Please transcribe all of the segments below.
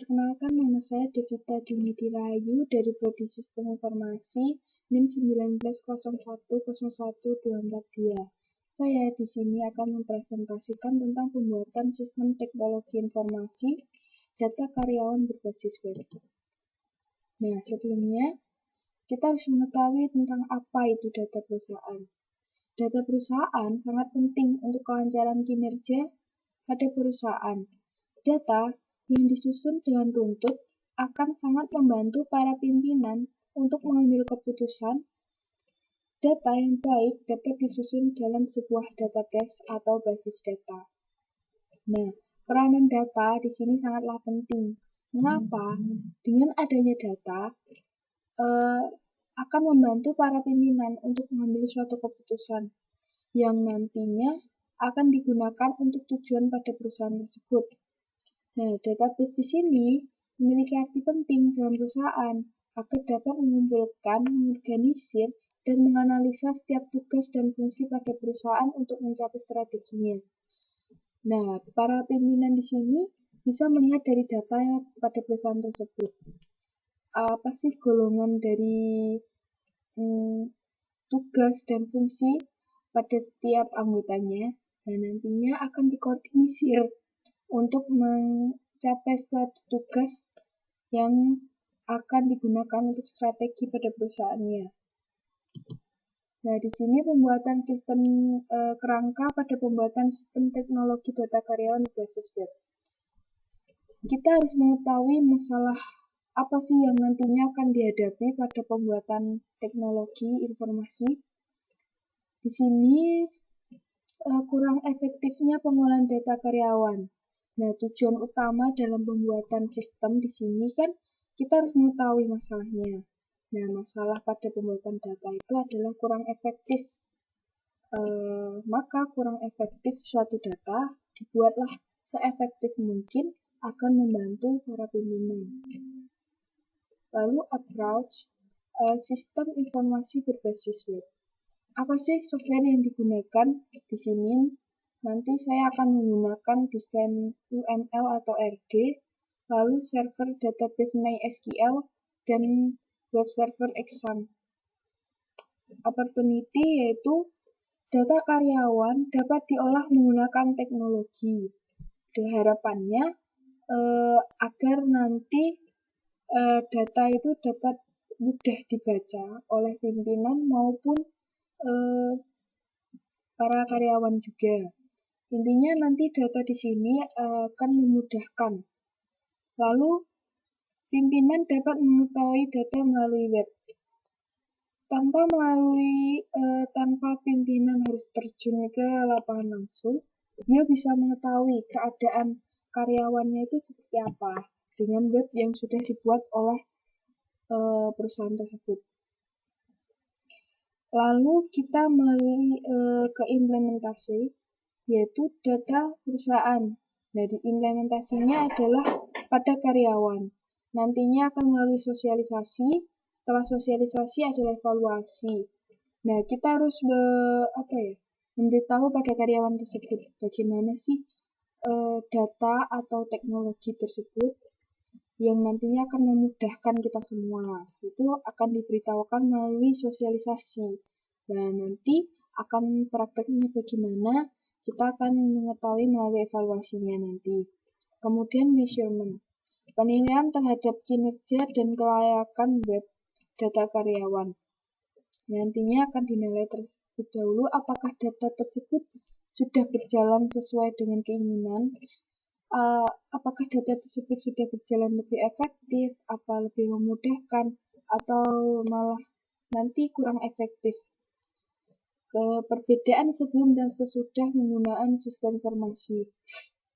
Perkenalkan, nama saya Devita Dunidi Rahayu dari Prodi Sistem Informasi NIM 1901010242. Saya di sini akan mempresentasikan tentang pembuatan sistem teknologi informasi data karyawan berbasis web. Nah, sebelumnya kita harus mengetahui tentang apa itu data perusahaan. Data perusahaan sangat penting untuk kelancaran kinerja pada perusahaan. Data yang disusun dengan runtut akan sangat membantu para pimpinan untuk mengambil keputusan. Data yang baik dapat disusun dalam sebuah database atau basis data. Nah, peranan data di sini sangatlah penting. Mengapa? Dengan adanya data akan membantu para pimpinan untuk mengambil suatu keputusan yang nantinya akan digunakan untuk tujuan pada perusahaan tersebut. Nah, database di sini memiliki arti penting dalam perusahaan agar dapat mengumpulkan, mengorganisir, dan menganalisa setiap tugas dan fungsi pada perusahaan untuk mencapai strateginya. Nah, para pimpinan di sini bisa melihat dari data pada perusahaan tersebut. Apa sih golongan dari tugas dan fungsi pada setiap anggotanya, dan nantinya akan dikoordinir untuk mencapai suatu tugas yang akan digunakan untuk strategi pada perusahaannya. Nah, di sini pembuatan sistem kerangka pada pembuatan sistem teknologi data karyawan berbasis web. Kita harus mengetahui masalah apa sih yang nantinya akan dihadapi pada pembuatan teknologi informasi. Di sini kurang efektifnya pengolahan data karyawan. Nah, tujuan utama dalam pembuatan sistem di sini kan kita harus mengetahui masalahnya. Nah, masalah pada pembuatan data itu adalah kurang efektif. Maka kurang efektif suatu data dibuatlah seefektif mungkin akan membantu para pimpinan. Lalu approach sistem informasi berbasis web. Apa sih software yang digunakan di sini? Nanti saya akan menggunakan desain UML atau RD, lalu server database MySQL, dan web server Exam. Opportunity yaitu data karyawan dapat diolah menggunakan teknologi. Harapannya agar nanti data itu dapat mudah dibaca oleh pimpinan maupun para karyawan juga. Intinya nanti data di sini akan memudahkan. Lalu pimpinan dapat mengetahui data melalui web. Tanpa pimpinan harus terjun ke lapangan langsung, dia bisa mengetahui keadaan karyawannya itu seperti apa dengan web yang sudah dibuat oleh perusahaan tersebut. Lalu kita melalui ke implementasi, yaitu data perusahaan. Jadi implementasinya adalah pada karyawan. Nantinya akan melalui sosialisasi. Setelah sosialisasi adalah evaluasi. Nah, kita harus memberitahu pada karyawan tersebut bagaimana sih data atau teknologi tersebut yang nantinya akan memudahkan kita semua. Itu akan diberitahukan melalui sosialisasi. Nah, nanti akan prakteknya bagaimana, kita akan mengetahui melalui evaluasinya nanti. Kemudian measurement, penilaian terhadap kinerja dan kelayakan web data karyawan. Nantinya akan dinilai terlebih dahulu apakah data tersebut sudah berjalan sesuai dengan keinginan, apakah data tersebut sudah berjalan lebih efektif, apa lebih memudahkan, atau malah nanti kurang efektif. Perbedaan sebelum dan sesudah penggunaan sistem informasi.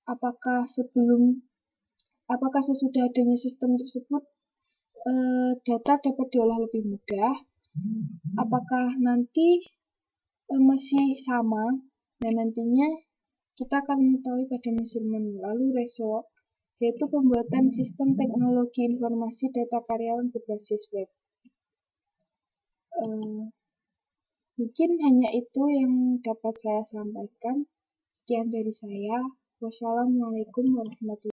Apakah sesudah adanya sistem tersebut data dapat diolah lebih mudah? Apakah nanti masih sama? Dan nantinya kita akan mengetahui pada measurement. Lalu result, yaitu pembuatan sistem teknologi informasi data karyawan berbasis web. Mungkin hanya itu yang dapat saya sampaikan. Sekian dari saya. Wassalamualaikum warahmatullahi wabarakatuh.